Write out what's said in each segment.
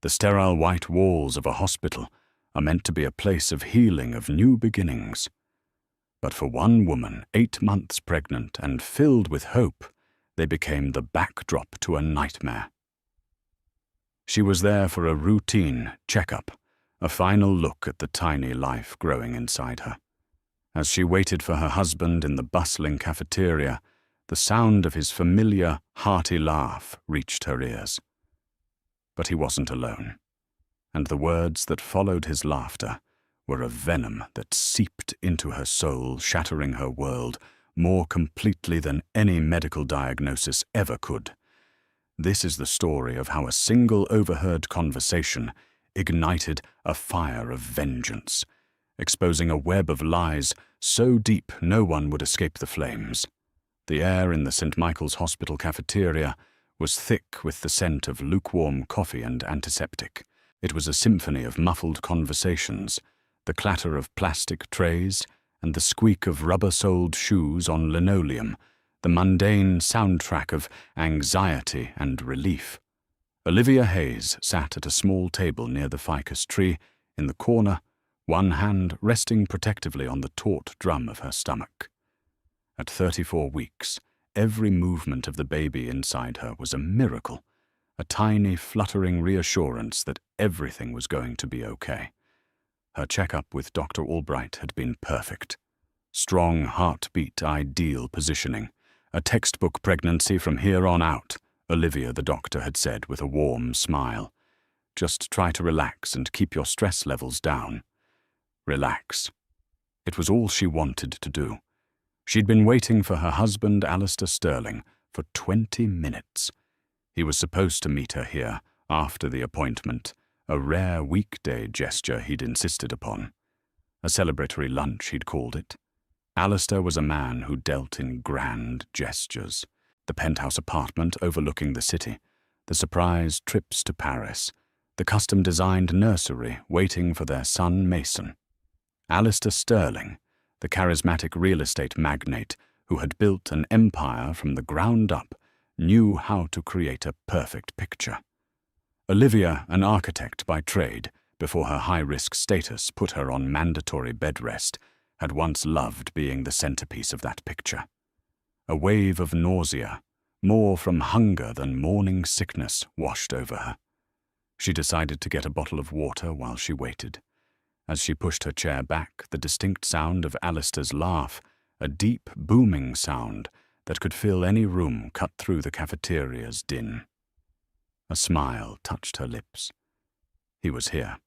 The sterile white walls of a hospital are meant to be a place of healing, of new beginnings. But for one woman, 8 months pregnant and filled with hope, they became the backdrop to a nightmare. She was there for a routine checkup, a final look at the tiny life growing inside her. As she waited for her husband in the bustling cafeteria, the sound of his familiar, hearty laugh reached her ears. But he wasn't alone, and the words that followed his laughter were a venom that seeped into her soul, shattering her world more completely than any medical diagnosis ever could. This is the story of how a single overheard conversation ignited a fire of vengeance, exposing a web of lies so deep no one would escape the flames. The air in the St. Michael's Hospital cafeteria was thick with the scent of lukewarm coffee and antiseptic. It was a symphony of muffled conversations, the clatter of plastic trays, and the squeak of rubber-soled shoes on linoleum, the mundane soundtrack of anxiety and relief. Olivia Hayes sat at a small table near the ficus tree in the corner, one hand resting protectively on the taut drum of her stomach. At 34 weeks, every movement of the baby inside her was a miracle, a tiny fluttering reassurance that everything was going to be okay. Her checkup with Dr. Albright had been perfect. Strong heartbeat, ideal positioning. A textbook pregnancy from here on out, Olivia the doctor had said with a warm smile. Just try to relax and keep your stress levels down. Relax. It was all she wanted to do. She'd been waiting for her husband, Alistair Sterling, for 20 minutes. He was supposed to meet her here after the appointment, a rare weekday gesture he'd insisted upon. A celebratory lunch, he'd called it. Alistair was a man who dealt in grand gestures. The penthouse apartment overlooking the city, the surprise trips to Paris, the custom-designed nursery waiting for their son Mason. Alistair Sterling, the charismatic real estate magnate who had built an empire from the ground up, knew how to create a perfect picture. Olivia, an architect by trade, before her high-risk status put her on mandatory bed rest, had once loved being the centerpiece of that picture. A wave of nausea, more from hunger than morning sickness, washed over her. She decided to get a bottle of water while she waited. As she pushed her chair back, the distinct sound of Alistair's laugh, a deep, booming sound that could fill any room cut through the cafeteria's din. A smile touched her lips. He was here.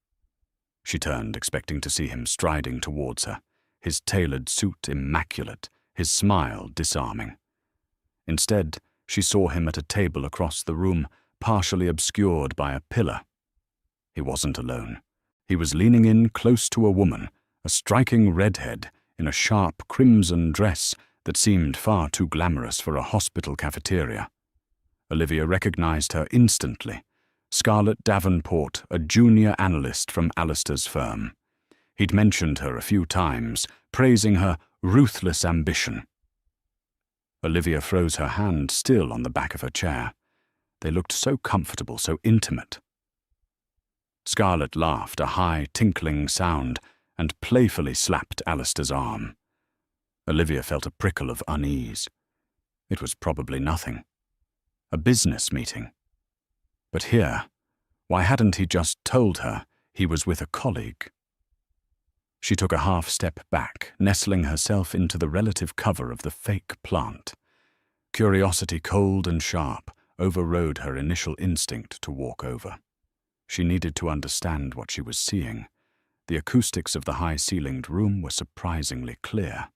She turned, expecting to see him striding towards her, his tailored suit immaculate, his smile disarming. Instead, she saw him at a table across the room, partially obscured by a pillar. He wasn't alone. He was leaning in close to a woman, a striking redhead, in a sharp crimson dress that seemed far too glamorous for a hospital cafeteria. Olivia recognized her instantly. Scarlett Davenport, a junior analyst from Alistair's firm. He'd mentioned her a few times, praising her ruthless ambition. Olivia froze her hand still on the back of her chair. They looked so comfortable, so intimate. Scarlett laughed, a high, tinkling sound, and playfully slapped Alistair's arm. Olivia felt a prickle of unease. It was probably nothing. A business meeting. But here, why hadn't he just told her he was with a colleague? She took a half step back, nestling herself into the relative cover of the fake plant. Curiosity, cold and sharp, overrode her initial instinct to walk over. She needed to understand what she was seeing. The acoustics of the high-ceilinged room were surprisingly clear.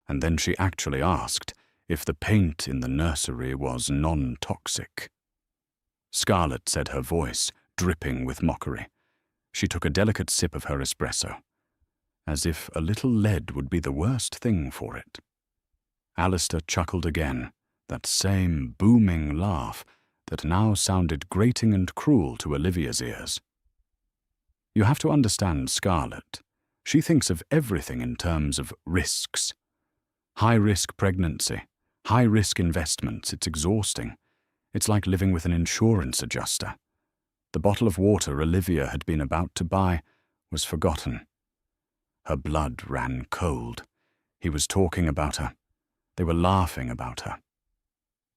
And then she actually asked if the paint in the nursery was non-toxic. Scarlett said, her voice dripping with mockery. She took a delicate sip of her espresso, as if a little lead would be the worst thing for it. Alistair chuckled again, that same booming laugh that now sounded grating and cruel to Olivia's ears. You have to understand Scarlett. She thinks of everything in terms of risks. High-risk pregnancy, high-risk investments, it's exhausting. It's like living with an insurance adjuster. The bottle of water Olivia had been about to buy was forgotten. Her blood ran cold. He was talking about her. They were laughing about her.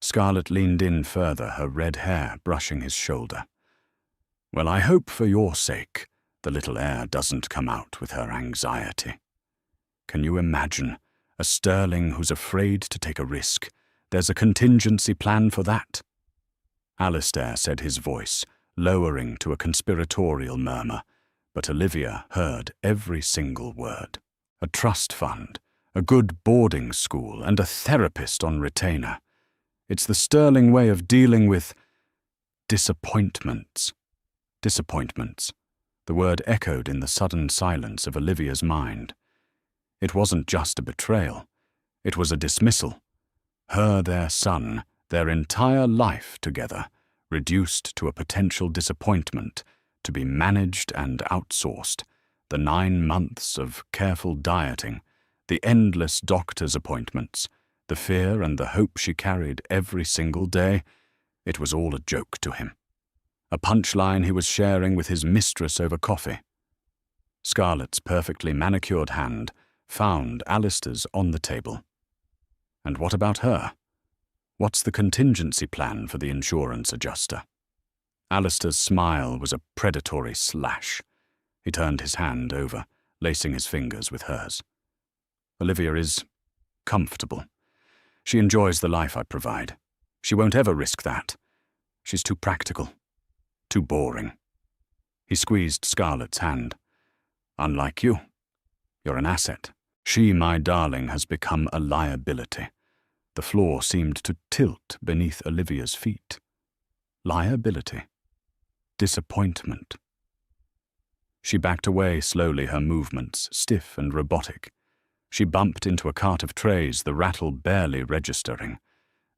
Scarlett leaned in further, her red hair brushing his shoulder. "Well, I hope for your sake the little heir doesn't come out with her anxiety. Can you imagine a Sterling who's afraid to take a risk? There's a contingency plan for that." Alistair said, his voice lowering to a conspiratorial murmur, but Olivia heard every single word. "A trust fund, a good boarding school, and a therapist on retainer. It's the Sterling way of dealing with disappointments." Disappointments. The word echoed in the sudden silence of Olivia's mind. It wasn't just a betrayal. It was a dismissal. Her, their son, their entire life together, reduced to a potential disappointment, to be managed and outsourced. The 9 months of careful dieting, the endless doctor's appointments, the fear and the hope she carried every single day, it was all a joke to him. A punchline he was sharing with his mistress over coffee. Scarlett's perfectly manicured hand found Alistair's on the table. And what about her? What's the contingency plan for the insurance adjuster? Alistair's smile was a predatory slash. He turned his hand over, lacing his fingers with hers. "Olivia is comfortable. She enjoys the life I provide. She won't ever risk that. She's too practical, too boring." He squeezed Scarlett's hand. "Unlike you, you're an asset. She, my darling, has become a liability." The floor seemed to tilt beneath Olivia's feet. Liability. Disappointment. She backed away slowly, her movements stiff and robotic. She bumped into a cart of trays, the rattle barely registering.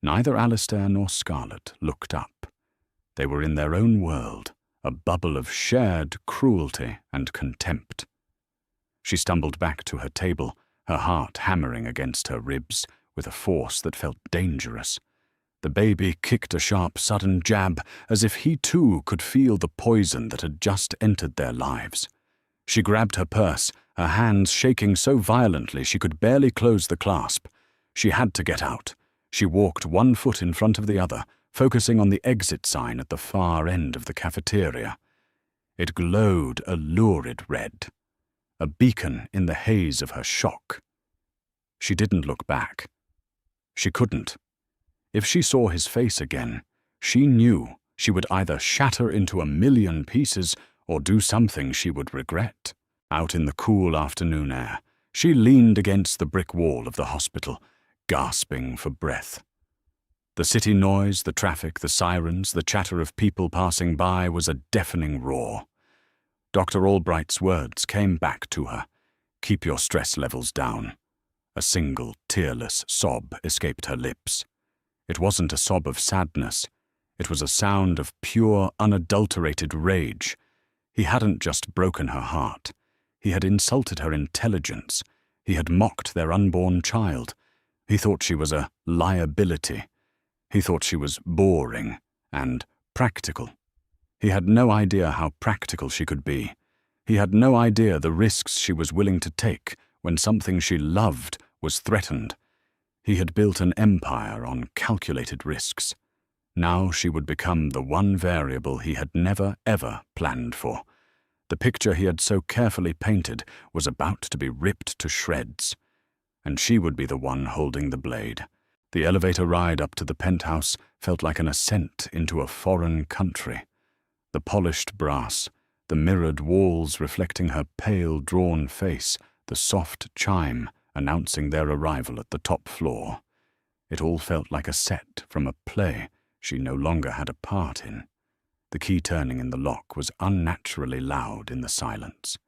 Neither Alistair nor Scarlett looked up. They were in their own world, a bubble of shared cruelty and contempt. She stumbled back to her table, her heart hammering against her ribs with a force that felt dangerous. The baby kicked a sharp, sudden jab, as if he too could feel the poison that had just entered their lives. She grabbed her purse, her hands shaking so violently she could barely close the clasp. She had to get out. She walked one foot in front of the other, focusing on the exit sign at the far end of the cafeteria. It glowed a lurid red, a beacon in the haze of her shock. She didn't look back. She couldn't. If she saw his face again, she knew she would either shatter into a million pieces or do something she would regret. Out in the cool afternoon air, she leaned against the brick wall of the hospital, gasping for breath. The city noise, the traffic, the sirens, the chatter of people passing by was a deafening roar. Dr. Albright's words came back to her. "Keep your stress levels down." A single, tearless sob escaped her lips. It wasn't a sob of sadness. It was a sound of pure, unadulterated rage. He hadn't just broken her heart. He had insulted her intelligence. He had mocked their unborn child. He thought she was a liability. He thought she was boring and practical. He had no idea how practical she could be. He had no idea the risks she was willing to take when something she loved was threatened. He had built an empire on calculated risks. Now she would become the one variable he had never, ever planned for. The picture he had so carefully painted was about to be ripped to shreds. And she would be the one holding the blade. The elevator ride up to the penthouse felt like an ascent into a foreign country. The polished brass, the mirrored walls reflecting her pale, drawn face, the soft chime announcing their arrival at the top floor. It all felt like a set from a play she no longer had a part in. The key turning in the lock was unnaturally loud in the silence.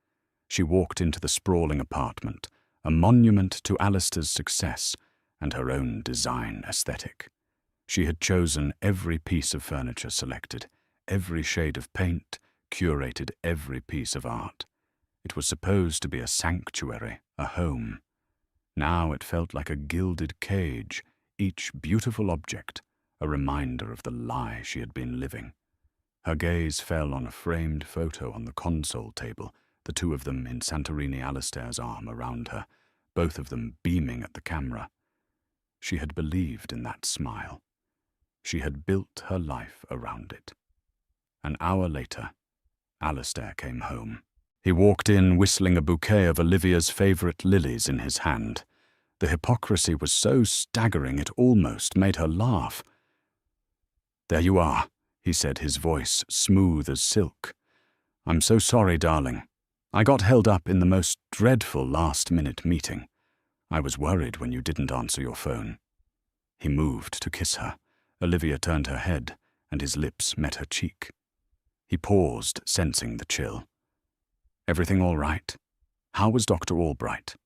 She walked into the sprawling apartment, a monument to Alistair's success and her own design aesthetic. She had chosen every piece of furniture selected, every shade of paint, curated every piece of art. It was supposed to be a sanctuary, a home. Now it felt like a gilded cage, each beautiful object a reminder of the lie she had been living. Her gaze fell on a framed photo on the console table, the two of them in Santorini, Alistair's arm around her, both of them beaming at the camera. She had believed in that smile. She had built her life around it. An hour later, Alistair came home. He walked in whistling a bouquet of Olivia's favourite lilies in his hand. The hypocrisy was so staggering it almost made her laugh. "There you are," he said, his voice smooth as silk. "I'm so sorry, darling. I got held up in the most dreadful last-minute meeting. I was worried when you didn't answer your phone." He moved to kiss her. Olivia turned her head, and his lips met her cheek. He paused, sensing the chill. "Everything all right? How was Dr. Albright?"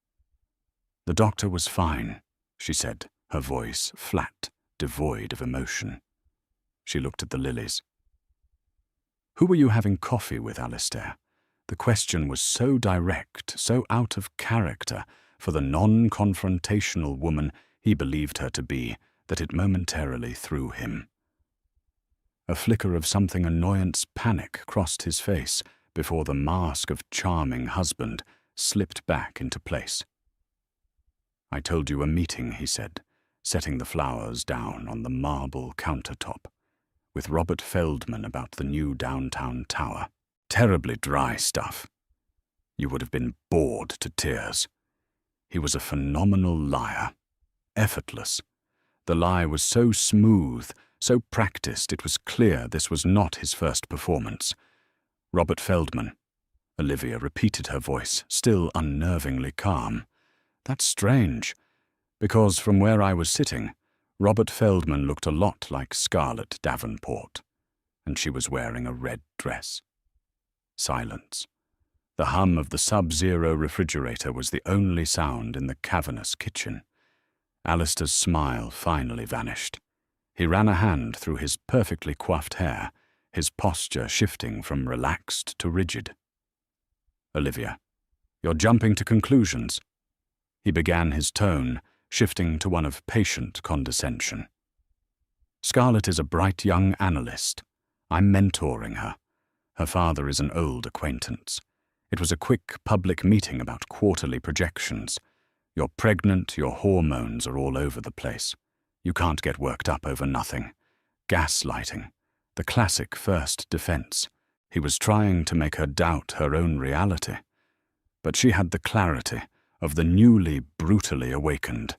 "The doctor was fine," she said, her voice flat, devoid of emotion. She looked at the lilies. "Who were you having coffee with, Alistair?" The question was so direct, so out of character for the non-confrontational woman he believed her to be, that it momentarily threw him. A flicker of something annoyance panic crossed his face before the mask of charming husband slipped back into place. "I told you a meeting," he said, setting the flowers down on the marble countertop, "with Robert Feldman about the new downtown tower. Terribly dry stuff. You would have been bored to tears. He was a phenomenal liar. Effortless. The lie was so smooth, so practiced, it was clear this was not his first performance. Robert Feldman." Olivia repeated her voice, still unnervingly calm. "That's strange, because from where I was sitting, Robert Feldman looked a lot like Scarlett Davenport, and she was wearing a red dress." Silence. The hum of the sub-zero refrigerator was the only sound in the cavernous kitchen. Alistair's smile finally vanished. He ran a hand through his perfectly coiffed hair, his posture shifting from relaxed to rigid. "Olivia, you're jumping to conclusions." He began, his tone shifting to one of patient condescension. "Scarlett is a bright young analyst. I'm mentoring her. Her father is an old acquaintance. It was a quick public meeting about quarterly projections. You're pregnant, your hormones are all over the place. You can't get worked up over nothing. Gaslighting. The classic first defense. He was trying to make her doubt her own reality. But she had the clarity of the newly brutally awakened.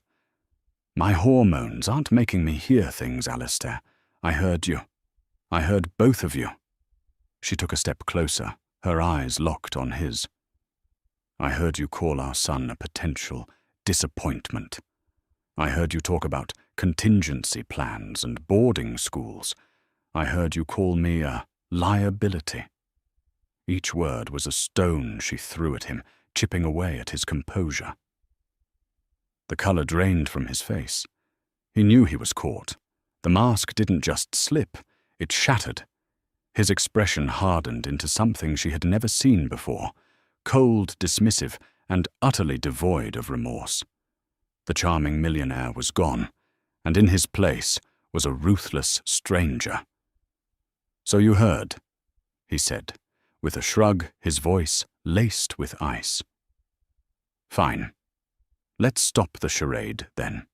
My hormones aren't making me hear things, Alistair. I heard you. I heard both of you." She took a step closer, her eyes locked on his. "I heard you call our son a potential disappointment. I heard you talk about contingency plans and boarding schools. I heard you call me a liability." Each word was a stone she threw at him, chipping away at his composure. The color drained from his face. He knew he was caught. The mask didn't just slip, it shattered. His expression hardened into something she had never seen before, cold, dismissive, and utterly devoid of remorse. The charming millionaire was gone, and in his place was a ruthless stranger. "So you heard," he said, with a shrug, his voice laced with ice. "Fine. Let's stop the charade, then.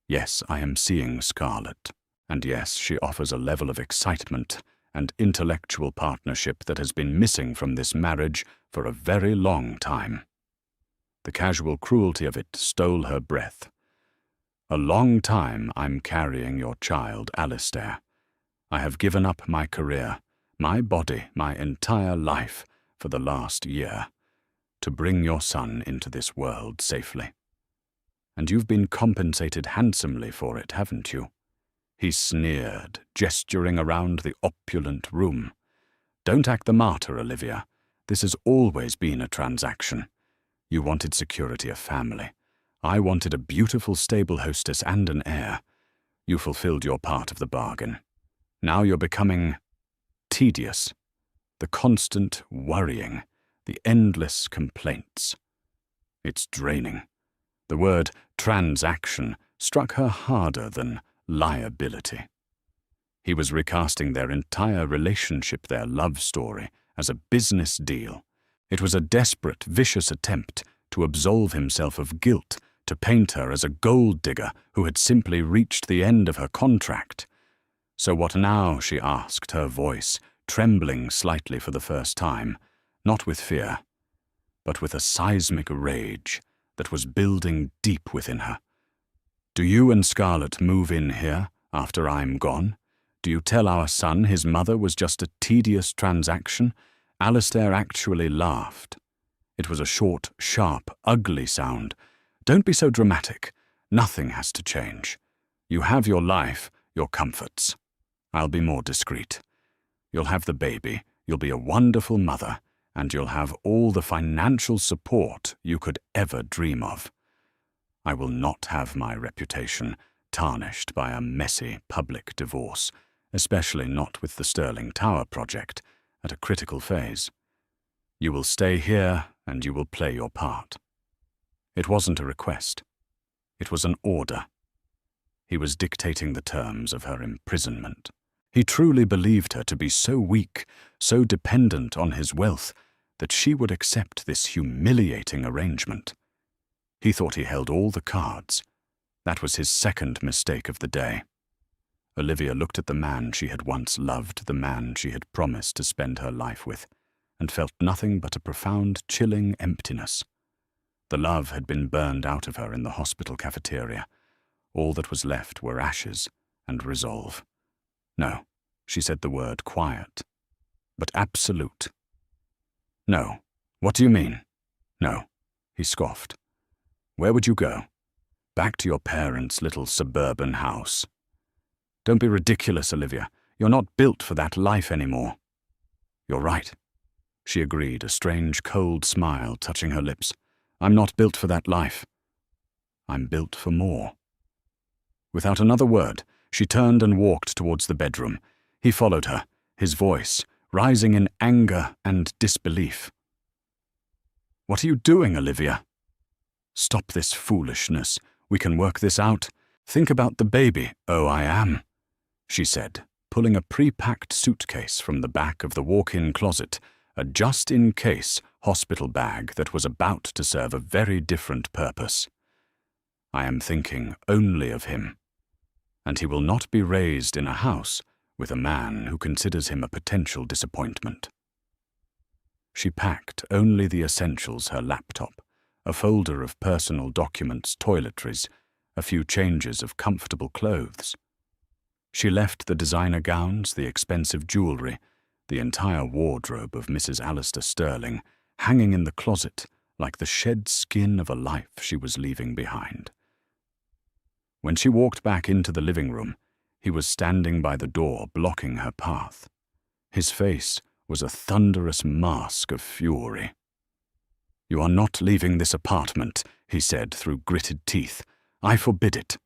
Yes, I am seeing Scarlett, and yes, she offers a level of excitement and intellectual partnership that has been missing from this marriage for a very long time." The casual cruelty of it stole her breath. "A long time I'm carrying your child, Alistair. I have given up my career, my body, my entire life for the last year, to bring your son into this world safely. And you've been compensated handsomely for it, haven't you?" He sneered, gesturing around the opulent room. "Don't act the martyr, Olivia. This has always been a transaction. You wanted security of family. I wanted a beautiful stable hostess and an heir. You fulfilled your part of the bargain. Now you're becoming tedious. The constant worrying, the endless complaints. It's draining." The word transaction struck her harder than liability. He was recasting their entire relationship, their love story, as a business deal. It was a desperate, vicious attempt to absolve himself of guilt, to paint her as a gold digger who had simply reached the end of her contract. So what now, she asked, her voice trembling slightly for the first time, not with fear, but with a seismic rage that was building deep within her. Do you and Scarlett move in here after I'm gone? Do you tell our son his mother was just a tedious transaction? Alistair actually laughed. It was a short, sharp, ugly sound. Don't be so dramatic. Nothing has to change. You have your life, your comforts. I'll be more discreet. You'll have the baby, you'll be a wonderful mother, and you'll have all the financial support you could ever dream of. I will not have my reputation tarnished by a messy public divorce, especially not with the Sterling Tower project at a critical phase. You will stay here and you will play your part. It wasn't a request. It was an order. He was dictating the terms of her imprisonment. He truly believed her to be so weak, so dependent on his wealth, that she would accept this humiliating arrangement. He thought he held all the cards. That was his second mistake of the day. Olivia looked at the man she had once loved, the man she had promised to spend her life with, and felt nothing but a profound, chilling emptiness. The love had been burned out of her in the hospital cafeteria. All that was left were ashes and resolve. No, she said the word quiet, but absolute. No. What do you mean? No, he scoffed. Where would you go? Back to your parents' little suburban house. Don't be ridiculous, Olivia. You're not built for that life anymore. You're right, she agreed, a strange, cold smile touching her lips. I'm not built for that life. I'm built for more. Without another word, she turned and walked towards the bedroom. He followed her, his voice rising in anger and disbelief. What are you doing, Olivia? Stop this foolishness. We can work this out. Think about the baby. Oh, I am, she said, pulling a pre-packed suitcase from the back of the walk-in closet, a just-in-case hospital bag that was about to serve a very different purpose. I am thinking only of him, and he will not be raised in a house with a man who considers him a potential disappointment. She packed only the essentials, her laptop, a folder of personal documents, toiletries, a few changes of comfortable clothes. She left the designer gowns, the expensive jewelry, the entire wardrobe of Mrs. Alistair Sterling, hanging in the closet like the shed skin of a life she was leaving behind. When she walked back into the living room, he was standing by the door, blocking her path. His face was a thunderous mask of fury. You are not leaving this apartment, he said through gritted teeth. I forbid it.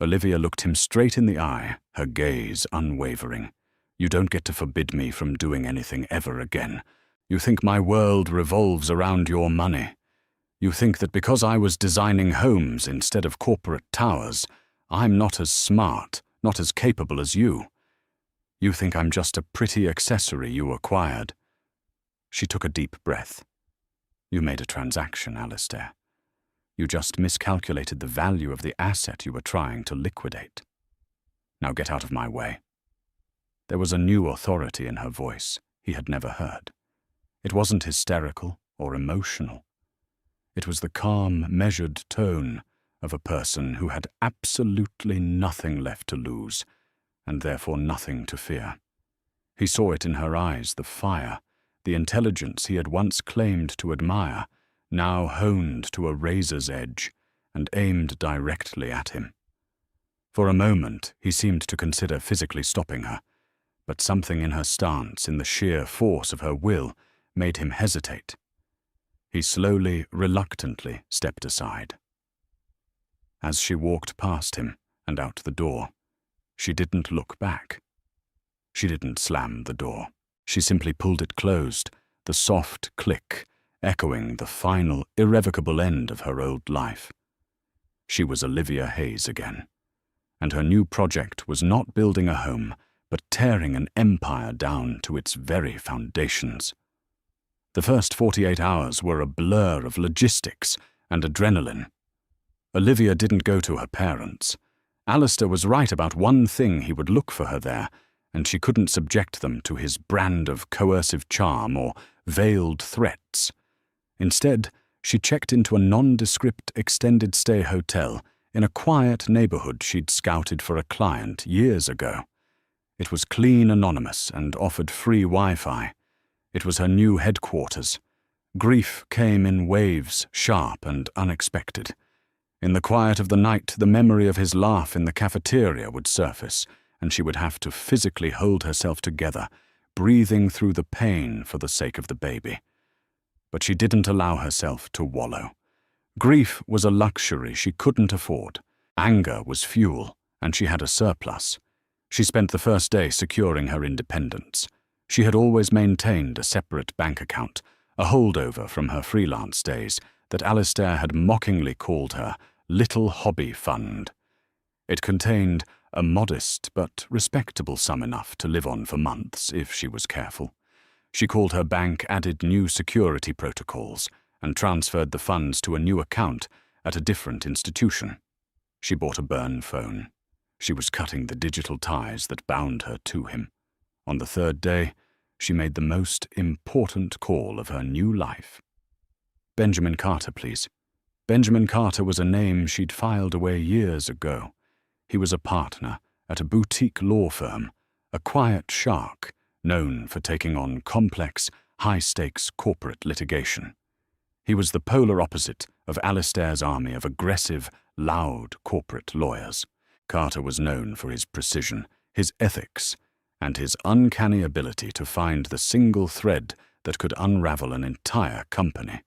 Olivia looked him straight in the eye, her gaze unwavering. You don't get to forbid me from doing anything ever again. You think my world revolves around your money. You think that because I was designing homes instead of corporate towers, I'm not as smart, not as capable as you. You think I'm just a pretty accessory you acquired. She took a deep breath. You made a transaction, Alistair. You just miscalculated the value of the asset you were trying to liquidate. Now get out of my way. There was a new authority in her voice he had never heard. It wasn't hysterical or emotional. It was the calm, measured tone of a person who had absolutely nothing left to lose, and therefore nothing to fear. He saw it in her eyes, the fire, the intelligence he had once claimed to admire, now honed to a razor's edge and aimed directly at him. For a moment he seemed to consider physically stopping her, but something in her stance, in the sheer force of her will, made him hesitate. He slowly, reluctantly stepped aside. As she walked past him and out the door, she didn't look back. She didn't slam the door. She simply pulled it closed, the soft click echoing the final, irrevocable end of her old life. She was Olivia Hayes again, and her new project was not building a home, but tearing an empire down to its very foundations. The first 48 hours were a blur of logistics and adrenaline. Olivia didn't go to her parents. Alistair was right about one thing: he would look for her there, and she couldn't subject them to his brand of coercive charm or veiled threats. Instead, she checked into a nondescript extended-stay hotel in a quiet neighborhood she'd scouted for a client years ago. It was clean, anonymous, and offered free Wi-Fi. It was her new headquarters. Grief came in waves, sharp and unexpected. In the quiet of the night, the memory of his laugh in the cafeteria would surface, and she would have to physically hold herself together, breathing through the pain for the sake of the baby. But she didn't allow herself to wallow. Grief was a luxury she couldn't afford. Anger was fuel, and she had a surplus. She spent the first day securing her independence. She had always maintained a separate bank account, a holdover from her freelance days that Alistair had mockingly called her Little Hobby Fund. It contained a modest but respectable sum enough to live on for months if she was careful. She called her bank, added new security protocols, and transferred the funds to a new account at a different institution. She bought a burn phone. She was cutting the digital ties that bound her to him. On the third day, she made the most important call of her new life. "Benjamin Carter, please." Benjamin Carter was a name she'd filed away years ago. He was a partner at a boutique law firm, a quiet shark known for taking on complex, high-stakes corporate litigation. He was the polar opposite of Alistair's army of aggressive, loud corporate lawyers. Carter was known for his precision, his ethics, and his uncanny ability to find the single thread that could unravel an entire company.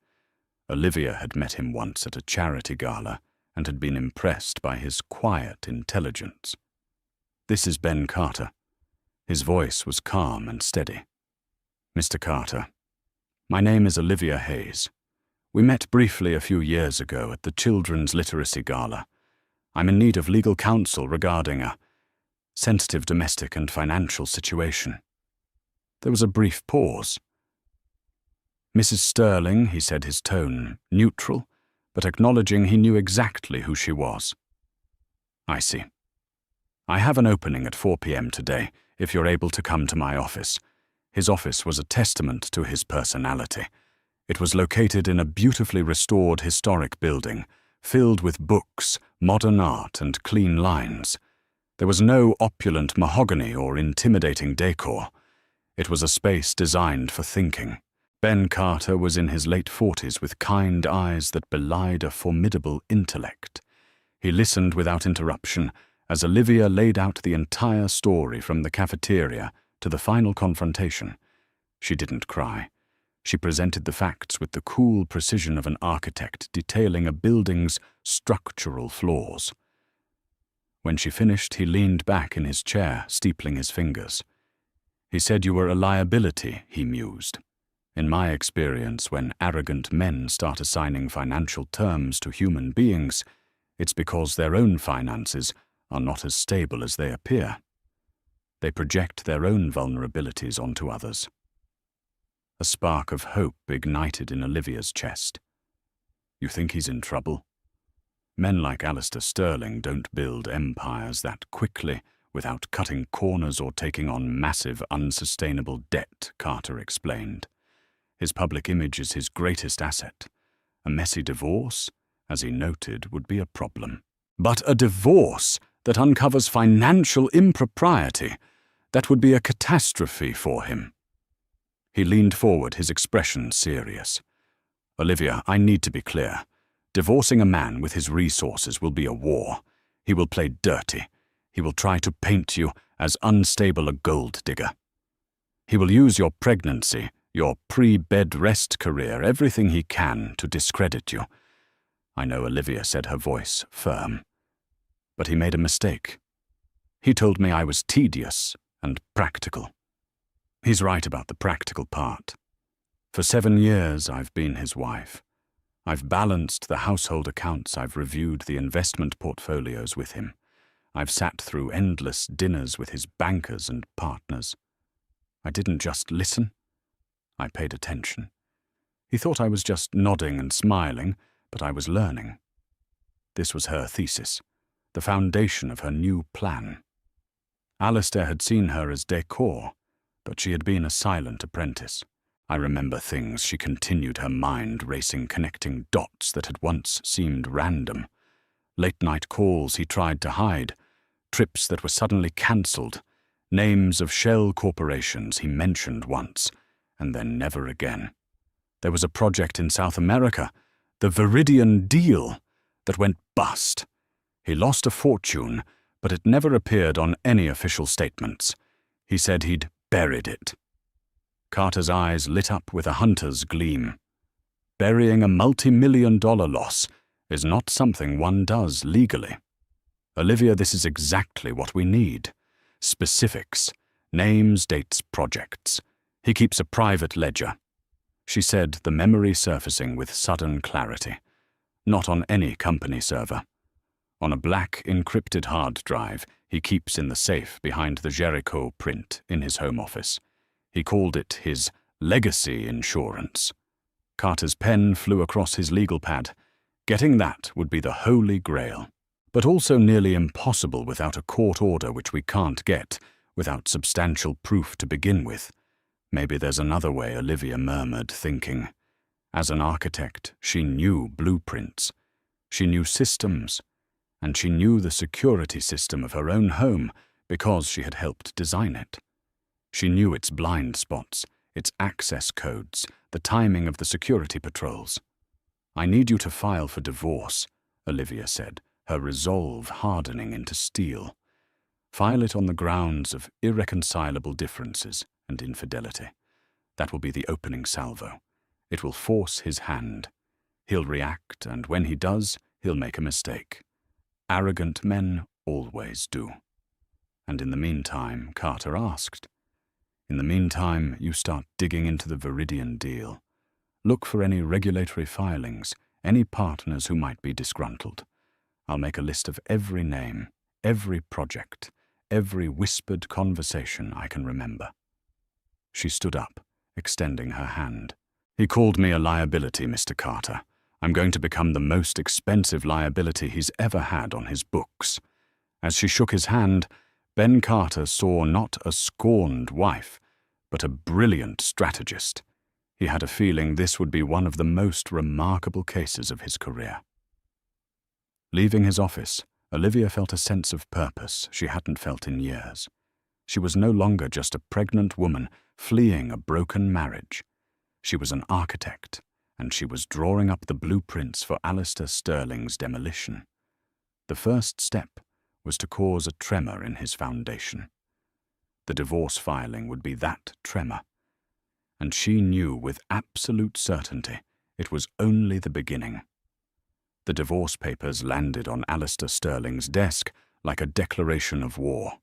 Olivia had met him once at a charity gala and had been impressed by his quiet intelligence. "This is Ben Carter." His voice was calm and steady. "Mr. Carter, my name is Olivia Hayes. We met briefly a few years ago at the Children's Literacy Gala. I'm in need of legal counsel regarding a sensitive domestic and financial situation." There was a brief pause. "Mrs. Sterling," he said, his tone neutral, but acknowledging he knew exactly who she was. "I see. I have an opening at 4 p.m. today, if you're able to come to my office." His office was a testament to his personality. It was located in a beautifully restored historic building, filled with books, modern art, and clean lines. There was no opulent mahogany or intimidating decor. It was a space designed for thinking. Ben Carter was in his late 40s with kind eyes that belied a formidable intellect. He listened without interruption as Olivia laid out the entire story from the cafeteria to the final confrontation. She didn't cry. She presented the facts with the cool precision of an architect detailing a building's structural flaws. When she finished, he leaned back in his chair, steepling his fingers. "He said you were a liability," he mused. "In my experience, when arrogant men start assigning financial terms to human beings, it's because their own finances are not as stable as they appear. They project their own vulnerabilities onto others." A spark of hope ignited in Olivia's chest. "You think he's in trouble?" "Men like Alistair Sterling don't build empires that quickly without cutting corners or taking on massive, unsustainable debt," Carter explained. "His public image is his greatest asset. A messy divorce, as he noted, would be a problem. But a divorce that uncovers financial impropriety, that would be a catastrophe for him." He leaned forward, his expression serious. "Olivia, I need to be clear. Divorcing a man with his resources will be a war. He will play dirty. He will try to paint you as unstable a gold digger. He will use your pregnancy, your pre-bed rest career, everything he can to discredit you." I know, Olivia said, her voice firm. "But he made a mistake. He told me I was tedious and practical. He's right about the practical part. For 7 years, I've been his wife. I've balanced the household accounts, I've reviewed the investment portfolios with him. I've sat through endless dinners with his bankers and partners. I didn't just listen. I paid attention. He thought I was just nodding and smiling, but I was learning. This was her thesis, the foundation of her new plan. Alistair had seen her as decor, but she had been a silent apprentice. I remember things she continued, her mind racing, connecting dots that had once seemed random. Late-night calls he tried to hide, trips that were suddenly cancelled, names of shell corporations he mentioned once, and then never again. There was a project in South America, the Viridian Deal, that went bust. He lost a fortune, but it never appeared on any official statements. He said he'd buried it. Carter's eyes lit up with a hunter's gleam. Burying a multi-million-dollar loss is not something one does legally. Olivia, this is exactly what we need. Specifics, names, dates, projects. He keeps a private ledger. She said, the memory surfacing with sudden clarity. Not on any company server. On a black, encrypted hard drive he keeps in the safe behind the Jericho print in his home office. He called it his legacy insurance. Carter's pen flew across his legal pad. Getting that would be the holy grail. But also nearly impossible without a court order which we can't get, without substantial proof to begin with. Maybe there's another way, Olivia murmured, thinking. As an architect, she knew blueprints. She knew systems. And she knew the security system of her own home because she had helped design it. She knew its blind spots, its access codes, the timing of the security patrols. I need you to file for divorce, Olivia said, her resolve hardening into steel. File it on the grounds of irreconcilable differences and infidelity. That will be the opening salvo. It will force his hand. He'll react, and when he does, he'll make a mistake. Arrogant men always do. And in the meantime, Carter asked, in the meantime, you start digging into the Viridian Deal. Look for any regulatory filings, any partners who might be disgruntled. I'll make a list of every name, every project, every whispered conversation I can remember. She stood up, extending her hand. He called me a liability, Mr. Carter. I'm going to become the most expensive liability he's ever had on his books. As she shook his hand, Ben Carter saw not a scorned wife, but a brilliant strategist. He had a feeling this would be one of the most remarkable cases of his career. Leaving his office, Olivia felt a sense of purpose she hadn't felt in years. She was no longer just a pregnant woman fleeing a broken marriage. She was an architect, and she was drawing up the blueprints for Alistair Sterling's demolition. The first step was to cause a tremor in his foundation. The divorce filing would be that tremor. And she knew with absolute certainty it was only the beginning. The divorce papers landed on Alistair Sterling's desk like a declaration of war.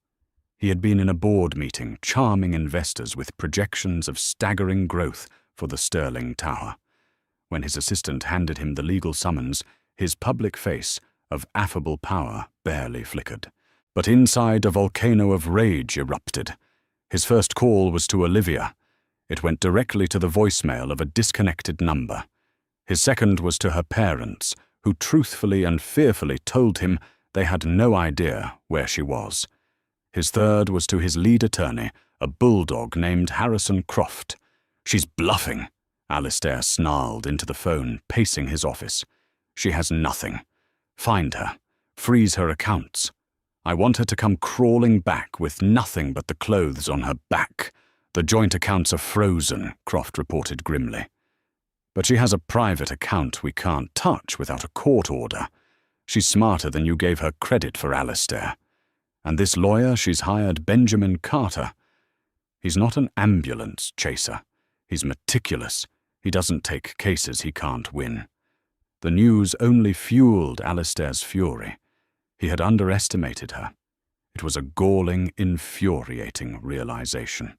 He had been in a board meeting charming investors with projections of staggering growth for the Sterling Tower. When his assistant handed him the legal summons, his public face, of affable power, barely flickered. But inside a volcano of rage erupted. His first call was to Olivia. It went directly to the voicemail of a disconnected number. His second was to her parents, who truthfully and fearfully told him they had no idea where she was. His third was to his lead attorney, a bulldog named Harrison Croft. "She's bluffing," Alistair snarled into the phone, pacing his office. "She has nothing. Find her. Freeze her accounts. I want her to come crawling back with nothing but the clothes on her back. The joint accounts are frozen," Croft reported grimly. "But she has a private account we can't touch without a court order. She's smarter than you gave her credit for, Alistair. And this lawyer she's hired, Benjamin Carter. He's not an ambulance chaser. He's meticulous. He doesn't take cases he can't win." The news only fueled Alistair's fury. He had underestimated her. It was a galling, infuriating realization.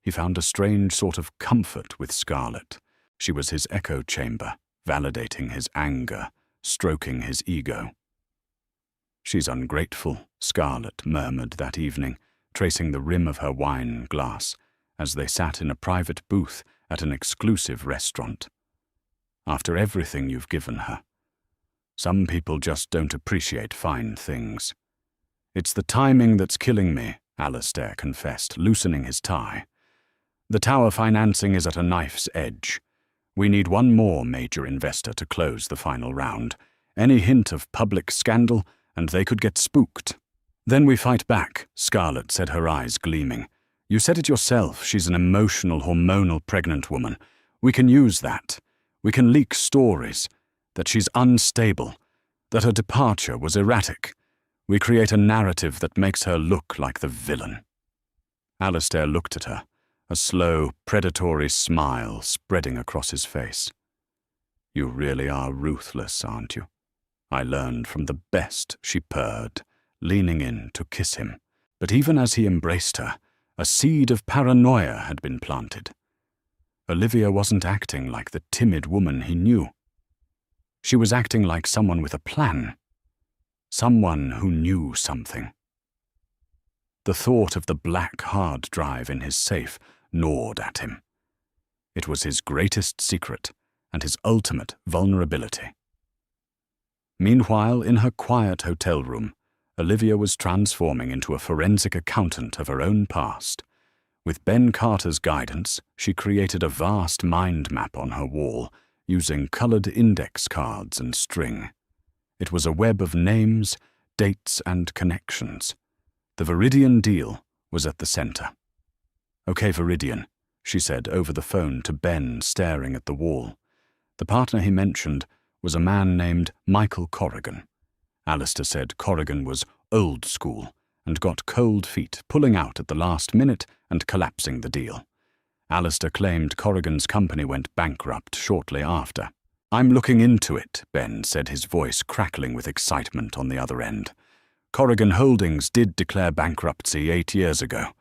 He found a strange sort of comfort with Scarlett. She was his echo chamber, validating his anger, stroking his ego. "She's ungrateful," Scarlett murmured that evening, tracing the rim of her wine glass, as they sat in a private booth at an exclusive restaurant. "After everything you've given her. Some people just don't appreciate fine things." "It's the timing that's killing me," Alistair confessed, loosening his tie. "The tower financing is at a knife's edge. We need one more major investor to close the final round. Any hint of public scandal, and they could get spooked." "Then we fight back," Scarlett said, her eyes gleaming. "You said it yourself, she's an emotional, hormonal pregnant woman. We can use that. We can leak stories. That she's unstable. That her departure was erratic. We create a narrative that makes her look like the villain." Alistair looked at her, a slow, predatory smile spreading across his face. "You really are ruthless, aren't you? I learned from the best," she purred, leaning in to kiss him. But even as he embraced her, a seed of paranoia had been planted. Olivia wasn't acting like the timid woman he knew. She was acting like someone with a plan. Someone who knew something. The thought of the black hard drive in his safe gnawed at him. It was his greatest secret and his ultimate vulnerability. Meanwhile, in her quiet hotel room, Olivia was transforming into a forensic accountant of her own past. With Ben Carter's guidance, she created a vast mind map on her wall, using colored index cards and string. It was a web of names, dates, and connections. The Viridian deal was at the center. "Okay, Viridian," she said over the phone to Ben staring at the wall. The partner he mentioned was a man named Michael Corrigan. Alistair said Corrigan was old school and got cold feet, pulling out at the last minute and collapsing the deal. Alistair claimed Corrigan's company went bankrupt shortly after. "I'm looking into it," Ben said, his voice crackling with excitement on the other end. "Corrigan Holdings did declare bankruptcy 8 years ago.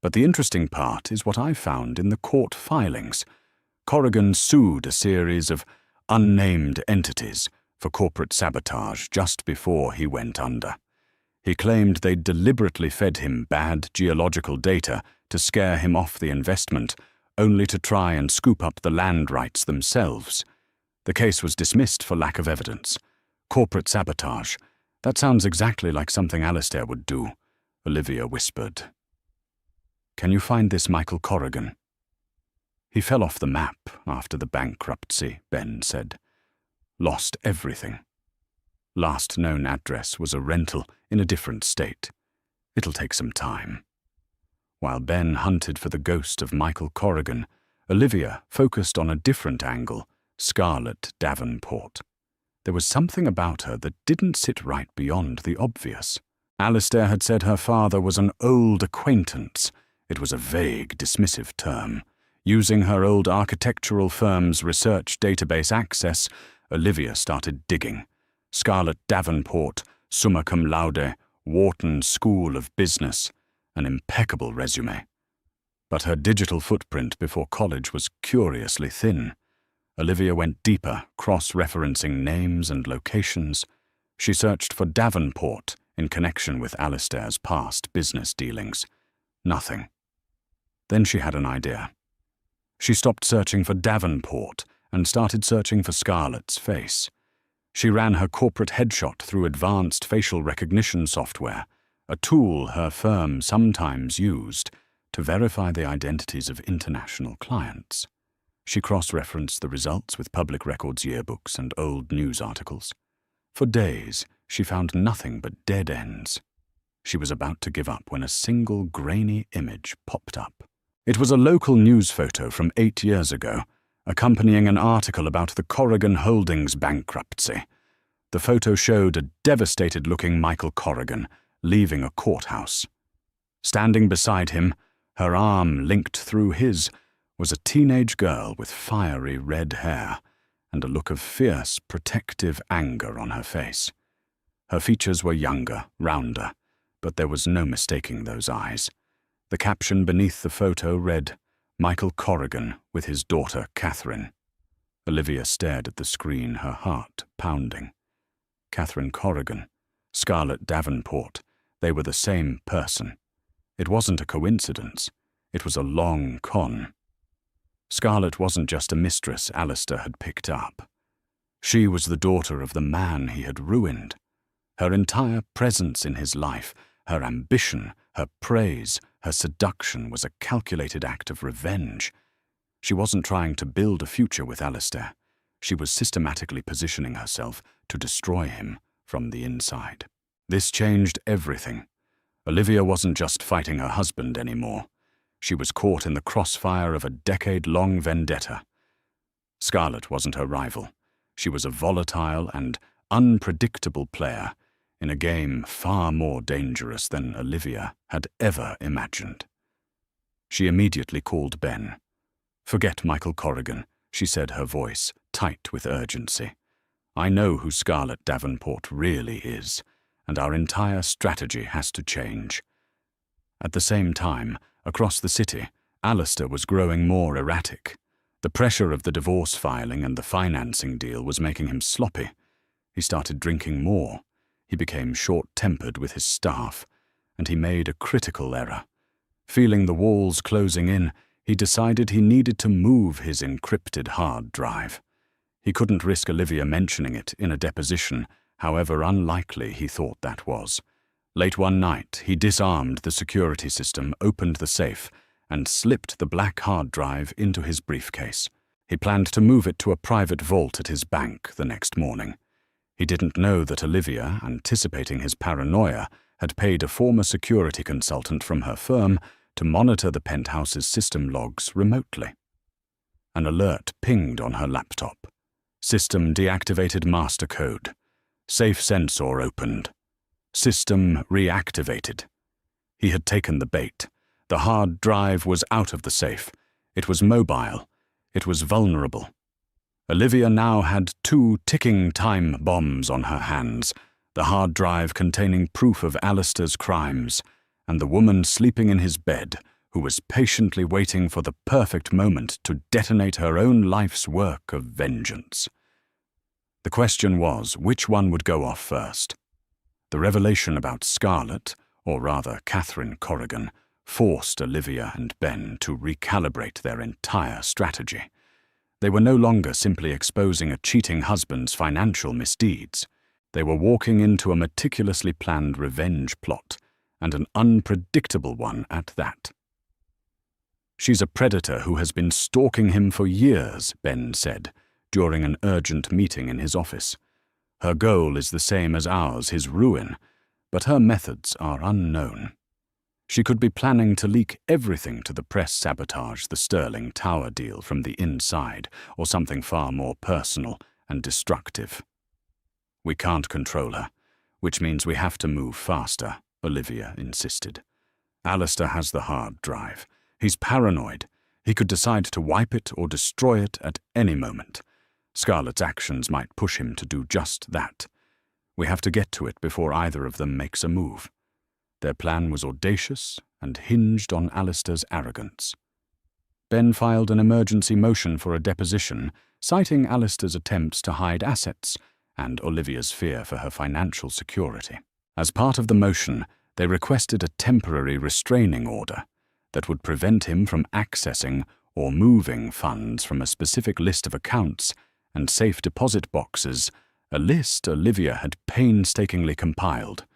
But the interesting part is what I found in the court filings. Corrigan sued a series of unnamed entities for corporate sabotage just before he went under. He claimed they'd deliberately fed him bad geological data to scare him off the investment, only to try and scoop up the land rights themselves. The case was dismissed for lack of evidence. Corporate sabotage. That sounds exactly like something Alistair would do," Olivia whispered. "Can you find this Michael Corrigan?" "He fell off the map after the bankruptcy," Ben said. "Lost everything. Last known address was a rental in a different state. It'll take some time." While Ben hunted for the ghost of Michael Corrigan, Olivia focused on a different angle, Scarlett Davenport. There was something about her that didn't sit right beyond the obvious. Alistair had said her father was an old acquaintance. It was a vague, dismissive term. Using her old architectural firm's research database access, Olivia started digging. Scarlett Davenport, summa cum laude, Wharton School of Business, an impeccable resume. But her digital footprint before college was curiously thin. Olivia went deeper, cross-referencing names and locations. She searched for Davenport in connection with Alistair's past business dealings. Nothing. Then she had an idea. She stopped searching for Davenport and started searching for Scarlett's face. She ran her corporate headshot through advanced facial recognition software, a tool her firm sometimes used to verify the identities of international clients. She cross-referenced the results with public records yearbooks and old news articles. For days, she found nothing but dead ends. She was about to give up when a single grainy image popped up. It was a local news photo from 8 years ago, accompanying an article about the Corrigan Holdings bankruptcy. The photo showed a devastated-looking Michael Corrigan leaving a courthouse. Standing beside him, her arm linked through his, was a teenage girl with fiery red hair and a look of fierce, protective anger on her face. Her features were younger, rounder, but there was no mistaking those eyes. The caption beneath the photo read, "Michael Corrigan with his daughter Catherine." Olivia stared at the screen, her heart pounding. Catherine Corrigan, Scarlett Davenport. They were the same person. It wasn't a coincidence. It was a long con. Scarlett wasn't just a mistress Alistair had picked up. She was the daughter of the man he had ruined. Her entire presence in his life, her ambition, her praise, her seduction was a calculated act of revenge. She wasn't trying to build a future with Alistair. She was systematically positioning herself to destroy him from the inside. This changed everything. Olivia wasn't just fighting her husband anymore. She was caught in the crossfire of a decade-long vendetta. Scarlett wasn't her rival. She was a volatile and unpredictable player in a game far more dangerous than Olivia had ever imagined. She immediately called Ben. "Forget Michael Corrigan," she said, her voice tight with urgency. "I know who Scarlett Davenport really is, and our entire strategy has to change." At the same time, across the city, Alistair was growing more erratic. The pressure of the divorce filing and the financing deal was making him sloppy. He started drinking more. He became short-tempered with his staff, and he made a critical error. Feeling the walls closing in, he decided he needed to move his encrypted hard drive. He couldn't risk Olivia mentioning it in a deposition, however unlikely he thought that was. Late one night, he disarmed the security system, opened the safe, and slipped the black hard drive into his briefcase. He planned to move it to a private vault at his bank the next morning. He didn't know that Olivia, anticipating his paranoia, had paid a former security consultant from her firm to monitor the penthouse's system logs remotely. An alert pinged on her laptop. System deactivated master code. Safe sensor opened. System reactivated. He had taken the bait. The hard drive was out of the safe. It was mobile. It was vulnerable. Olivia now had 2 ticking time bombs on her hands, the hard drive containing proof of Alistair's crimes, and the woman sleeping in his bed, who was patiently waiting for the perfect moment to detonate her own life's work of vengeance. The question was, which one would go off first? The revelation about Scarlett, or rather Catherine Corrigan, forced Olivia and Ben to recalibrate their entire strategy. They were no longer simply exposing a cheating husband's financial misdeeds. They were walking into a meticulously planned revenge plot, and an unpredictable one at that. "She's a predator who has been stalking him for years," Ben said, during an urgent meeting in his office. "Her goal is the same as ours, his ruin, but her methods are unknown. She could be planning to leak everything to the press, sabotage the Sterling Tower deal from the inside, or something far more personal and destructive. We can't control her, which means we have to move faster," Olivia insisted. "Alistair has the hard drive. He's paranoid. He could decide to wipe it or destroy it at any moment. Scarlett's actions might push him to do just that. We have to get to it before either of them makes a move." Their plan was audacious and hinged on Alistair's arrogance. Ben filed an emergency motion for a deposition, citing Alistair's attempts to hide assets and Olivia's fear for her financial security. As part of the motion, they requested a temporary restraining order that would prevent him from accessing or moving funds from a specific list of accounts and safe deposit boxes, a list Olivia had painstakingly compiled.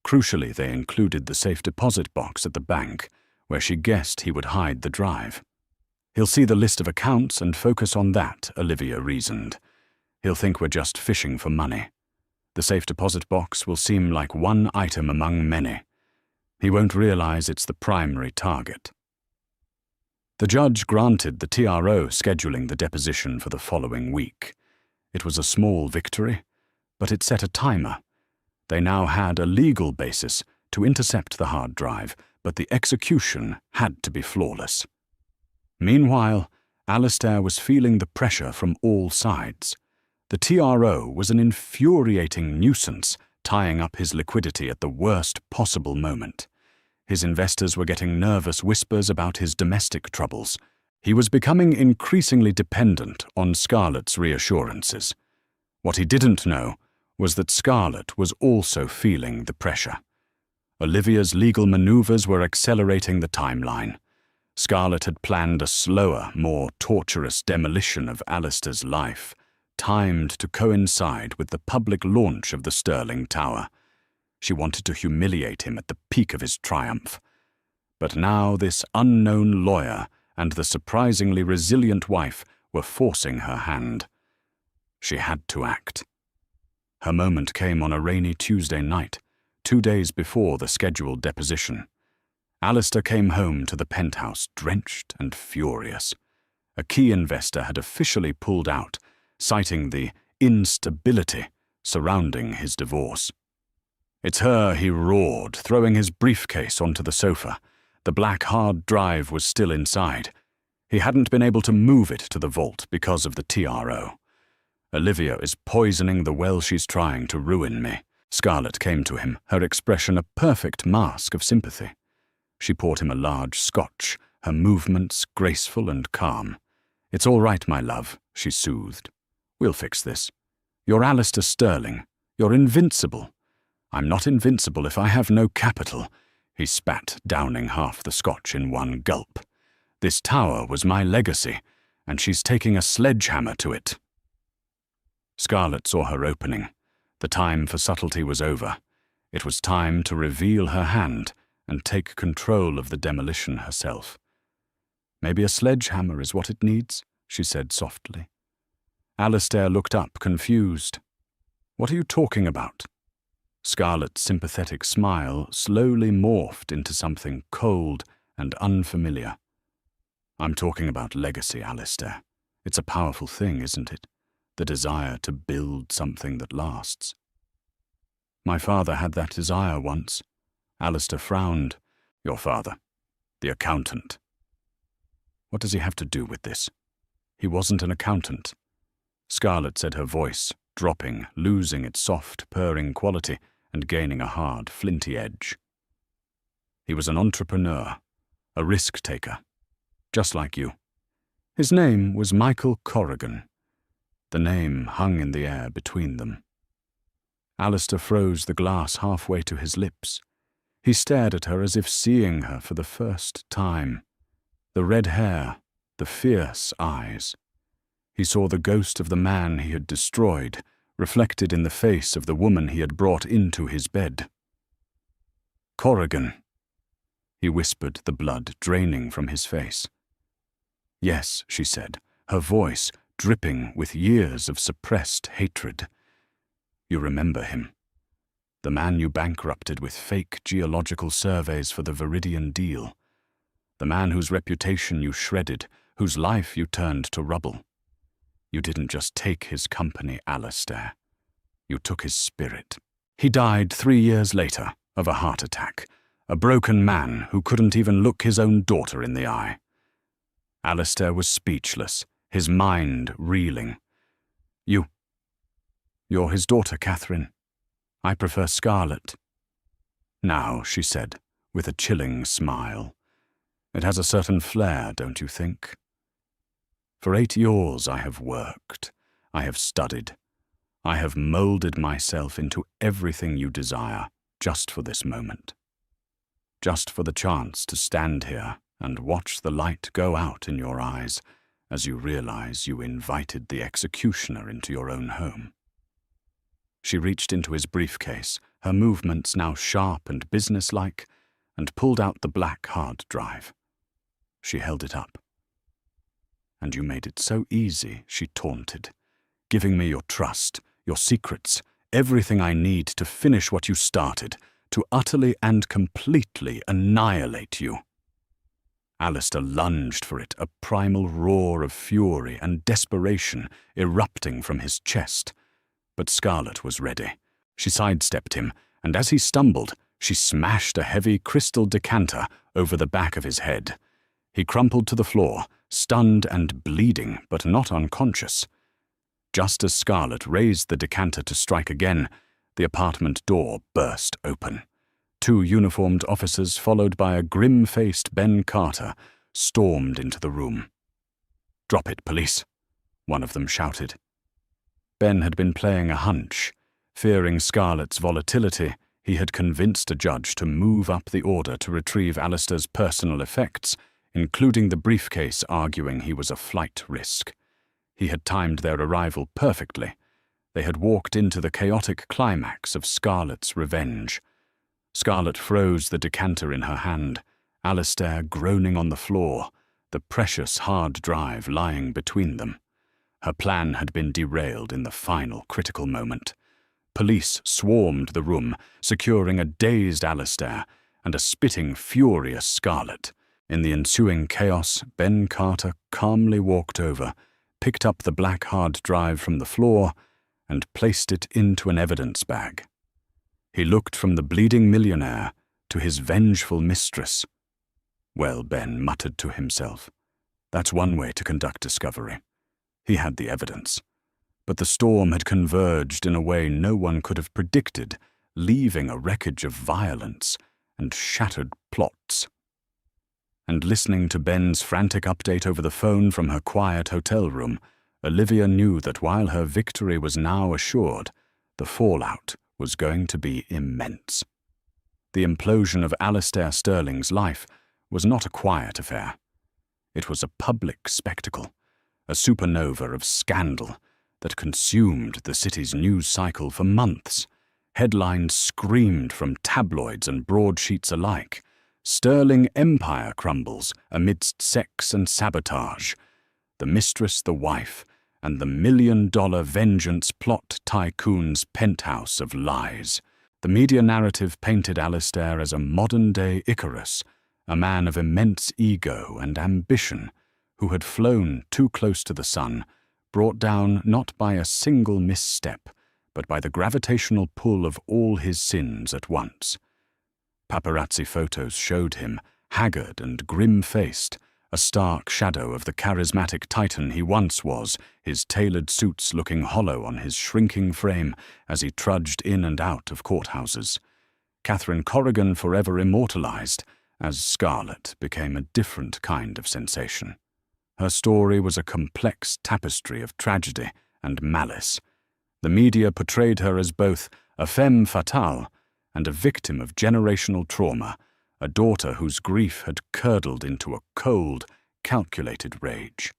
Crucially, they included the safe deposit box at the bank, where she guessed he would hide the drive. "He'll see the list of accounts and focus on that," Olivia reasoned. "He'll think we're just fishing for money. The safe deposit box will seem like one item among many. He won't realize it's the primary target." The judge granted the TRO scheduling the deposition for the following week. It was a small victory, but it set a timer. They now had a legal basis to intercept the hard drive, but the execution had to be flawless. Meanwhile, Alistair was feeling the pressure from all sides. The TRO was an infuriating nuisance, tying up his liquidity at the worst possible moment. His investors were getting nervous whispers about his domestic troubles. He was becoming increasingly dependent on Scarlett's reassurances. What he didn't know was that Scarlett was also feeling the pressure. Olivia's legal maneuvers were accelerating the timeline. Scarlett had planned a slower, more torturous demolition of Alistair's life, timed to coincide with the public launch of the Sterling Tower. She wanted to humiliate him at the peak of his triumph. But now this unknown lawyer and the surprisingly resilient wife were forcing her hand. She had to act. Her moment came on a rainy Tuesday night, 2 days before the scheduled deposition. Alistair came home to the penthouse drenched and furious. A key investor had officially pulled out, citing the instability surrounding his divorce. "It's her," he roared, throwing his briefcase onto the sofa. The black hard drive was still inside. He hadn't been able to move it to the vault because of the TRO. "Olivia is poisoning the well she's trying to ruin me." Scarlett came to him, her expression a perfect mask of sympathy. She poured him a large scotch, her movements graceful and calm. "It's all right, my love," she soothed. "We'll fix this. You're Alistair Sterling. You're invincible." "I'm not invincible if I have no capital," he spat, downing half the scotch in one gulp. "This tower was my legacy, and she's taking a sledgehammer to it." Scarlett saw her opening. The time for subtlety was over. It was time to reveal her hand and take control of the demolition herself. "Maybe a sledgehammer is what it needs," she said softly. Alistair looked up, confused. "What are you talking about?" Scarlett's sympathetic smile slowly morphed into something cold and unfamiliar. "I'm talking about legacy, Alistair. It's a powerful thing, isn't it? The desire to build something that lasts." "My father had that desire once." Alistair frowned. "Your father? The accountant?" "What does he have to do with this?" "He wasn't an accountant." Scarlett said, her voice dropping, losing its soft, purring quality and gaining a hard, flinty edge. "He was an entrepreneur, a risk-taker, just like you. His name was Michael Corrigan." The name hung in the air between them. Alistair froze the glass halfway to his lips. He stared at her as if seeing her for the first time. The red hair, the fierce eyes. He saw the ghost of the man he had destroyed, reflected in the face of the woman he had brought into his bed. "Corrigan," he whispered, the blood draining from his face. "Yes," she said, her voice dripping with years of suppressed hatred. "You remember him. The man you bankrupted with fake geological surveys for the Viridian deal. The man whose reputation you shredded, whose life you turned to rubble. You didn't just take his company, Alistair. You took his spirit. He died 3 years later of a heart attack, a broken man who couldn't even look his own daughter in the eye." Alistair was speechless, his mind reeling. You're his daughter, Catherine. I prefer Scarlett." "Now," she said, with a chilling smile. "It has a certain flair, don't you think? For 8 years I have worked, I have studied, I have molded myself into everything you desire just for this moment. Just for the chance to stand here and watch the light go out in your eyes as you realize you invited the executioner into your own home." She reached into his briefcase, her movements now sharp and businesslike, and pulled out the black hard drive. She held it up. "And you made it so easy," she taunted, "giving me your trust, your secrets, everything I need to finish what you started, to utterly and completely annihilate you." Alistair lunged for it, a primal roar of fury and desperation erupting from his chest. But Scarlett was ready. She sidestepped him, and as he stumbled, she smashed a heavy crystal decanter over the back of his head. He crumpled to the floor, stunned and bleeding, but not unconscious. Just as Scarlett raised the decanter to strike again, the apartment door burst open. 2 uniformed officers, followed by a grim-faced Ben Carter, stormed into the room. "Drop it, police," one of them shouted. Ben had been playing a hunch, Fearing Scarlett's volatility, he had convinced a judge to move up the order to retrieve Alistair's personal effects, including the briefcase, arguing he was a flight risk. He had timed their arrival perfectly. They had walked into the chaotic climax of Scarlett's revenge. Scarlett froze the decanter in her hand, Alistair groaning on the floor, the precious hard drive lying between them. Her plan had been derailed in the final critical moment. Police swarmed the room, securing a dazed Alistair and a spitting, furious Scarlett. In the ensuing chaos, Ben Carter calmly walked over, picked up the black hard drive from the floor, and placed it into an evidence bag. He looked from the bleeding millionaire to his vengeful mistress. Well, Ben muttered to himself, that's one way to conduct discovery. He had the evidence. But the storm had converged in a way no one could have predicted, leaving a wreckage of violence and shattered plots. And listening to Ben's frantic update over the phone from her quiet hotel room, Olivia knew that while her victory was now assured, the fallout was going to be immense. The implosion of Alistair Sterling's life was not a quiet affair. It was a public spectacle, a supernova of scandal that consumed the city's news cycle for months. Headlines screamed from tabloids and broadsheets alike. Sterling empire crumbles amidst sex and sabotage. The mistress, the wife, and the million-dollar vengeance plot tycoon's penthouse of lies. The media narrative painted Alistair as a modern-day Icarus, a man of immense ego and ambition, who had flown too close to the sun, brought down not by a single misstep, but by the gravitational pull of all his sins at once. Paparazzi photos showed him, haggard and grim-faced, a stark shadow of the charismatic titan he once was, his tailored suits looking hollow on his shrinking frame as he trudged in and out of courthouses. Catherine Corrigan forever immortalized, as Scarlett became a different kind of sensation. Her story was a complex tapestry of tragedy and malice. The media portrayed her as both a femme fatale and a victim of generational trauma, a daughter whose grief had curdled into a cold, calculated rage.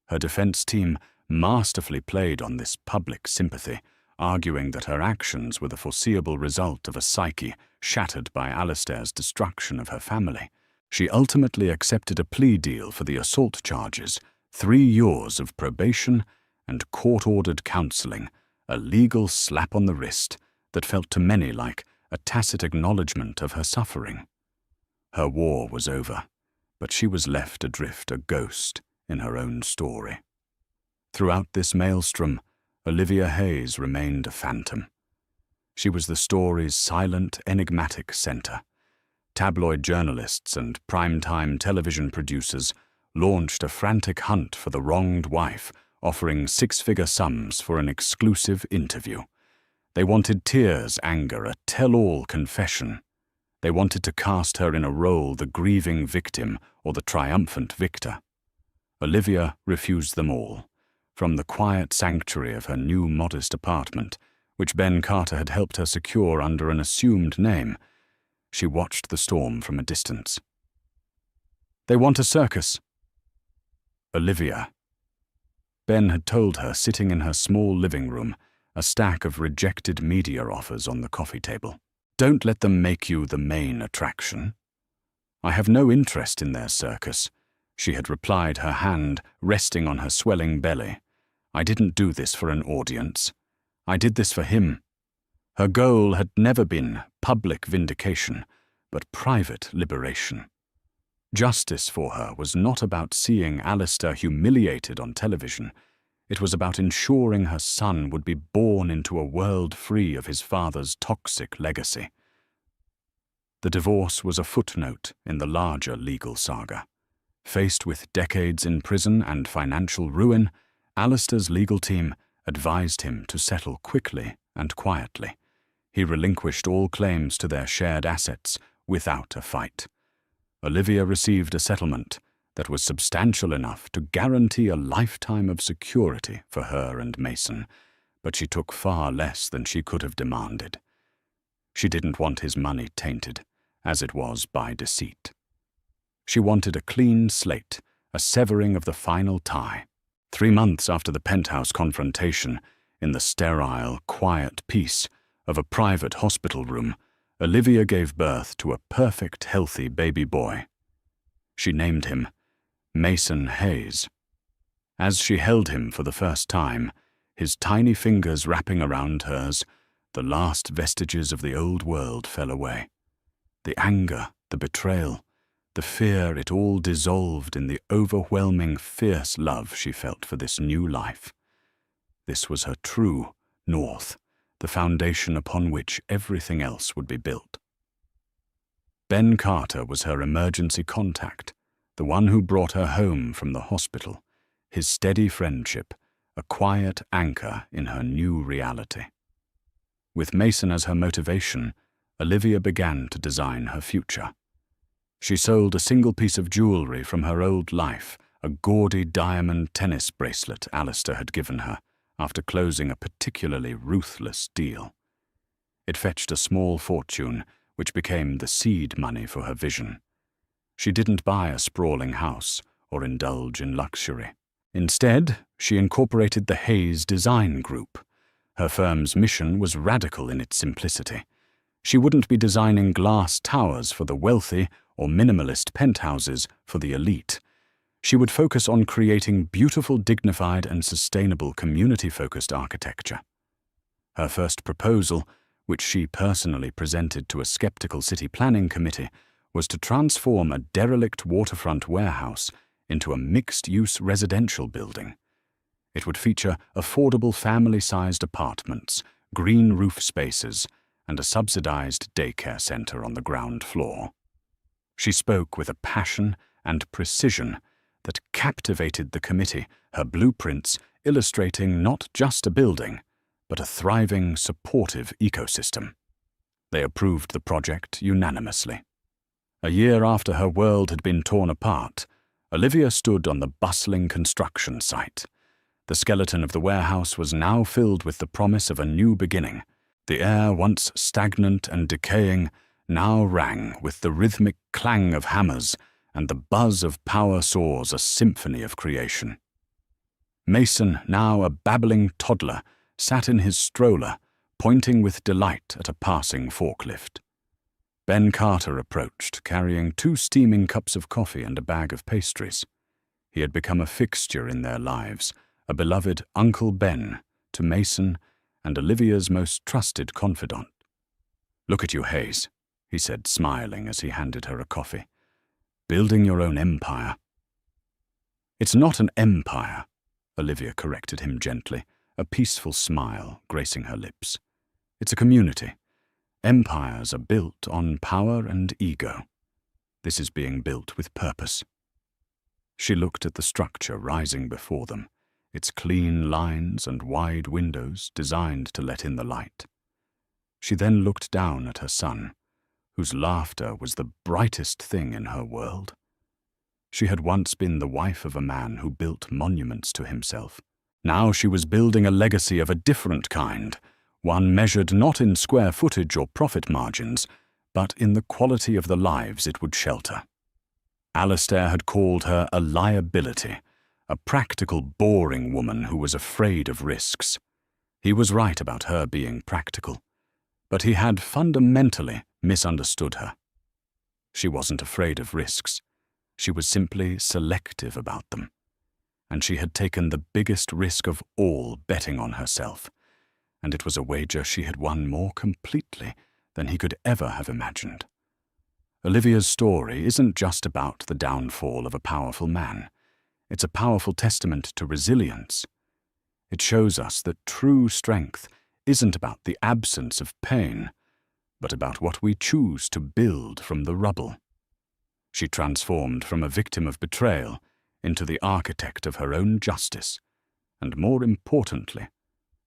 Her defense team masterfully played on this public sympathy, arguing that her actions were the foreseeable result of a psyche shattered by Alistair's destruction of her family. She ultimately accepted a plea deal for the assault charges, 3 years of probation, and court-ordered counseling, a legal slap on the wrist that felt to many like a tacit acknowledgement of her suffering. Her war was over, but she was left adrift, a ghost in her own story. Throughout this maelstrom, Olivia Hayes remained a phantom. She was the story's silent, enigmatic center. Tabloid journalists and primetime television producers launched a frantic hunt for the wronged wife, offering 6-figure sums for an exclusive interview. They wanted tears, anger, a tell-all confession. They wanted to cast her in a role, the grieving victim or the triumphant victor. Olivia refused them all. From the quiet sanctuary of her new modest apartment, which Ben Carter had helped her secure under an assumed name, she watched the storm from a distance. "They want a circus." Olivia. Ben had told her, sitting in her small living room, a stack of rejected media offers on the coffee table. "Don't let them make you the main attraction." "I have no interest in their circus," she had replied, her hand resting on her swelling belly. "I didn't do this for an audience. I did this for him." Her goal had never been public vindication, but private liberation. Justice for her was not about seeing Alistair humiliated on television. It was about ensuring her son would be born into a world free of his father's toxic legacy. The divorce was a footnote in the larger legal saga. Faced with decades in prison and financial ruin, Alistair's legal team advised him to settle quickly and quietly. He relinquished all claims to their shared assets without a fight. Olivia received a settlement that was substantial enough to guarantee a lifetime of security for her and Mason, but she took far less than she could have demanded. She didn't want his money tainted, as it was by deceit. She wanted a clean slate, a severing of the final tie. 3 months after the penthouse confrontation, in the sterile, quiet peace of a private hospital room, Olivia gave birth to a perfect, healthy baby boy. She named him Mason Hayes. As she held him for the first time, his tiny fingers wrapping around hers, the last vestiges of the old world fell away. The anger, the betrayal, the fear, it all dissolved in the overwhelming, fierce love she felt for this new life. This was her true north, the foundation upon which everything else would be built. Ben Carter was her emergency contact, the one who brought her home from the hospital, his steady friendship, a quiet anchor in her new reality. With Mason as her motivation, Olivia began to design her future. She sold a single piece of jewelry from her old life, a gaudy diamond tennis bracelet Alistair had given her after closing a particularly ruthless deal. It fetched a small fortune, which became the seed money for her vision. She didn't buy a sprawling house or indulge in luxury. Instead, she incorporated the Hayes Design Group. Her firm's mission was radical in its simplicity. She wouldn't be designing glass towers for the wealthy or minimalist penthouses for the elite. She would focus on creating beautiful, dignified, and sustainable community-focused architecture. Her first proposal, which she personally presented to a skeptical city planning committee, was to transform a derelict waterfront warehouse into a mixed-use residential building. It would feature affordable family-sized apartments, green roof spaces, and a subsidized daycare center on the ground floor. She spoke with a passion and precision that captivated the committee, her blueprints illustrating not just a building, but a thriving, supportive ecosystem. They approved the project unanimously. A year after her world had been torn apart, Olivia stood on the bustling construction site. The skeleton of the warehouse was now filled with the promise of a new beginning. The air, once stagnant and decaying, now rang with the rhythmic clang of hammers and the buzz of power saws, a symphony of creation. Mason, now a babbling toddler, sat in his stroller, pointing with delight at a passing forklift. Ben Carter approached, carrying 2 steaming cups of coffee and a bag of pastries. He had become a fixture in their lives, a beloved Uncle Ben to Mason and Olivia's most trusted confidant. "Look at you, Hayes," he said, smiling as he handed her a coffee. "Building your own empire." "It's not an empire," Olivia corrected him gently, a peaceful smile gracing her lips. "It's a community. Empires are built on power and ego. This is being built with purpose." She looked at the structure rising before them, its clean lines and wide windows designed to let in the light. She then looked down at her son, whose laughter was the brightest thing in her world. She had once been the wife of a man who built monuments to himself. Now she was building a legacy of a different kind, one measured not in square footage or profit margins, but in the quality of the lives it would shelter. Alistair had called her a liability, a practical, boring woman who was afraid of risks. He was right about her being practical, but he had fundamentally misunderstood her. She wasn't afraid of risks. She was simply selective about them. And she had taken the biggest risk of all, betting on herself. And it was a wager she had won more completely than he could ever have imagined. Olivia's story isn't just about the downfall of a powerful man. It's a powerful testament to resilience. It shows us that true strength isn't about the absence of pain, but about what we choose to build from the rubble. She transformed from a victim of betrayal into the architect of her own justice, and more importantly,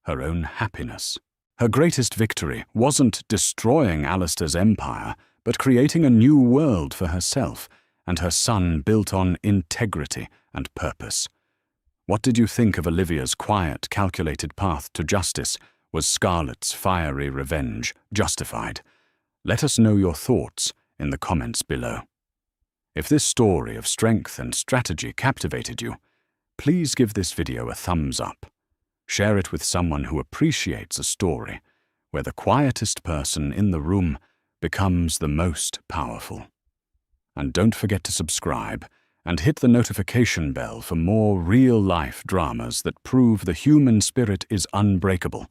her own happiness. Her greatest victory wasn't destroying Alistair's empire, but creating a new world for herself and her son built on integrity and purpose. What did you think of Olivia's quiet, calculated path to justice? Was Scarlett's fiery revenge justified? Let us know your thoughts in the comments below. If this story of strength and strategy captivated you, please give this video a thumbs up. Share it with someone who appreciates a story where the quietest person in the room becomes the most powerful. And don't forget to subscribe and hit the notification bell for more real-life dramas that prove the human spirit is unbreakable